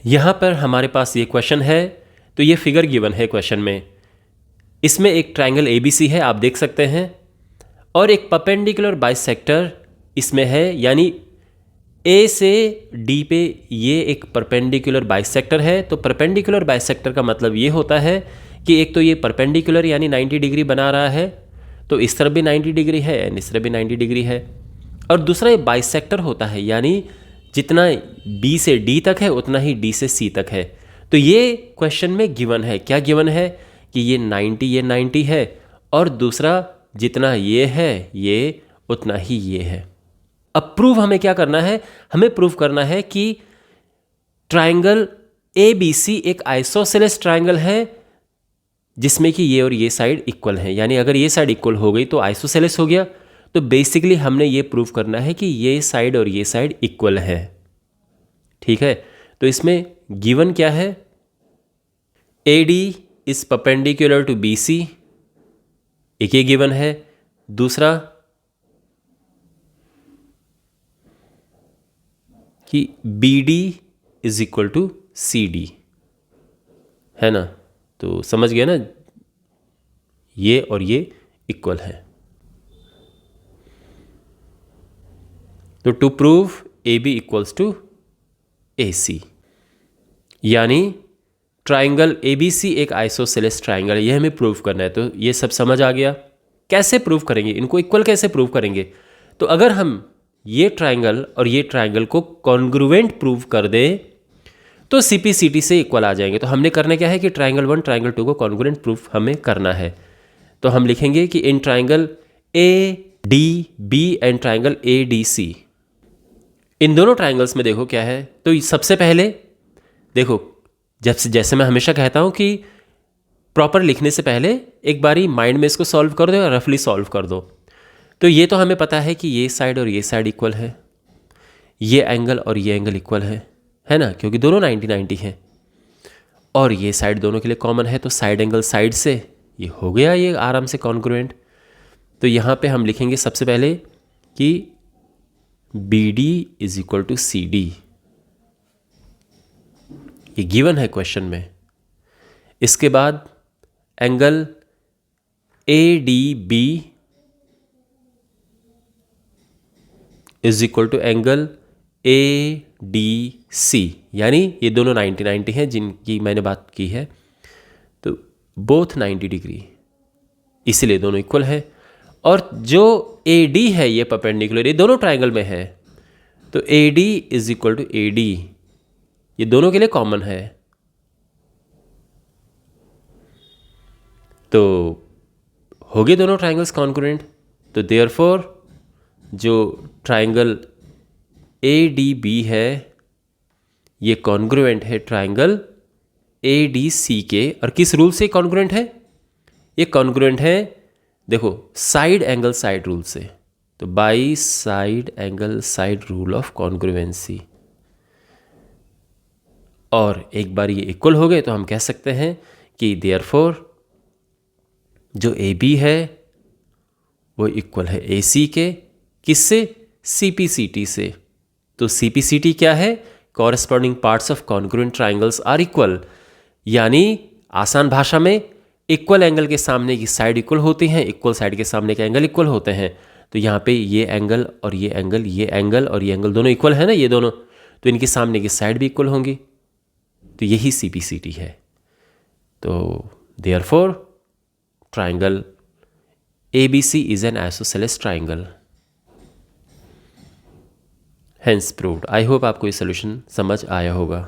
यहाँ पर हमारे पास ये क्वेश्चन है, तो ये फिगर गिवन है क्वेश्चन में। इसमें एक ट्रायंगल ABC है, आप देख सकते हैं, और एक परपेंडिकुलर बाइसेक्टर इसमें है, यानी A से D पे ये एक परपेंडिकुलर बाइसेक्टर है। तो परपेंडिकुलर बाइसेक्टर का मतलब ये होता है कि एक तो ये परपेंडिकुलर यानी 90 डिग्री बना रहा है, तो इस तरफ भी 90 डिग्री है एंड इस तरफ भी 90 डिग्री है, और दूसरा ये बाइसेक्टर होता है, यानी जितना B से D तक है उतना ही D से C तक है। तो ये क्वेश्चन में गिवन है, क्या गिवन है कि ये 90 है, और दूसरा जितना ये है ये उतना ही ये है। अब प्रूव हमें क्या करना है, हमें प्रूव करना है कि ट्रायंगल ABC एक आइसोसेलेस ट्रायंगल है जिसमें कि ये और ये साइड इक्वल है, यानी अगर ये साइड इक्वल हो गई तो आइसोसेलेस हो गया। तो बेसिकली हमने ये प्रूव करना है कि ये साइड और ये साइड इक्वल है। ठीक है, तो इसमें गिवन क्या है, AD is perpendicular to BC, एक ये गिवन है। दूसरा कि BD is equal to CD, है ना। तो समझ गया ना, ये और ये इक्वल है। तो to prove AB equals to AC, यानी ट्राइंगल ABC एक आइसोसेलेस ट्राइंगल है, ये हमें प्रूव करना है। तो ये सब समझ आ गया। कैसे प्रूव करेंगे, इनको इक्वल कैसे प्रूव करेंगे? तो अगर हम ये ट्राइंगल और ये ट्राइंगल को कॉन्ग्रुएंट प्रूव कर दें तो CPCT से इक्वल आ जाएंगे। तो हमने करना क्या है कि ट्राइंगल 1 ट्राइंगल 2 को कॉन्ग्रुएंट प्रूफ हमें करना है। तो हम लिखेंगे कि in triangle ADB and triangle ADC, इन दोनों ट्राइंगल्स में देखो क्या है। तो सबसे पहले देखो, जैसे मैं हमेशा कहता हूं कि प्रॉपर लिखने से पहले एक बारी माइंड में इसको सॉल्व कर दो या रफली सॉल्व कर दो। तो ये तो हमें पता है कि ये साइड और ये साइड इक्वल है, ये एंगल और ये एंगल इक्वल है ना, क्योंकि दोनों 90 हैं, और ये साइड दोनों के लिए कॉमन है। तो साइड एंगल साइड से ये हो गया ये आराम से कॉन्ग्रुएंट। तो यहाँ पे हम लिखेंगे सबसे पहले कि BD is equal to CD, ये गिवन है क्वेश्चन में। इसके बाद angle ADB is equal to angle ADC, यानी ये दोनों 90 हैं जिनकी मैंने बात की है। तो बोथ 90 डिग्री, इसीलिए दोनों इक्वल है। और जो AD है ये परपेंडिकुलर, ये दोनों ट्राइंगल में है, तो AD is equal to AD, ये दोनों के लिए कॉमन है। तो हो गए दोनों ट्राइंगल्स कॉन्ग्रुएंट। तो देयरफॉर जो ट्राइंगल ADB है ये कॉन्ग्रुएंट है ट्राइंगल ADC के। और किस रूल से कॉन्ग्रुएंट है? ये कॉन्ग्रुएंट है, देखो, साइड एंगल साइड रूल से। तो by side angle side rule of congruency. और एक बार ये इक्वल हो गए तो हम कह सकते हैं कि देयरफॉर जो AB है वो इक्वल है AC के। किससे? CPCT से। तो CPCT क्या है? Corresponding parts of congruent triangles are equal, यानी आसान भाषा में इक्वल एंगल के सामने की साइड इक्वल होती हैं, इक्वल साइड के सामने के एंगल इक्वल होते हैं। तो यहाँ पे ये एंगल और ये एंगल, ये एंगल और ये एंगल दोनों इक्वल है ना, ये दोनों, तो इनके सामने की साइड भी इक्वल होंगी। तो यही CPCT है। तो therefore triangle ABC is an isosceles triangle, hence proved. I hope आपको ये सोल्यूशन समझ आया होगा।